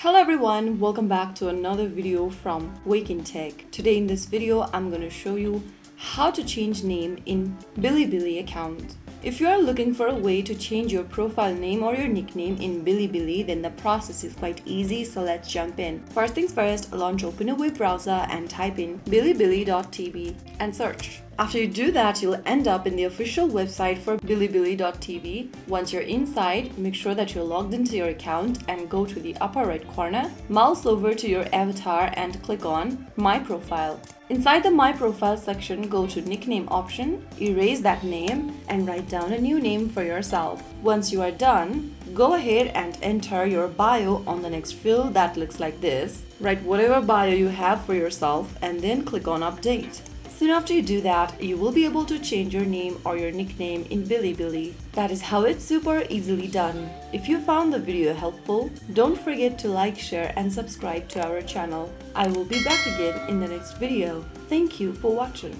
Hello everyone, welcome back to another video from Wake&Tech. Today in this video, I'm going to show you how to change name in Bilibili account. If you are looking for a way to change your profile name or your nickname in Bilibili, then the process is quite easy, so let's jump in. First things first, open a web browser and type in bilibili.tv and search. After you do that, you'll end up in the official website for bilibili.tv. Once you're inside, make sure that you're logged into your account and go to the upper right corner, mouse over to your avatar and click on My Profile. Inside the My Profile section, go to Nickname option, erase that name and write down a new name for yourself. Once you are done, go ahead and enter your bio on the next field that looks like this. Write whatever bio you have for yourself and then click on Update. Soon after you do that, you will be able to change your name or your nickname in Bilibili. That is how it's super easily done. If you found the video helpful, don't forget to like, share and subscribe to our channel. I will be back again in the next video. Thank you for watching.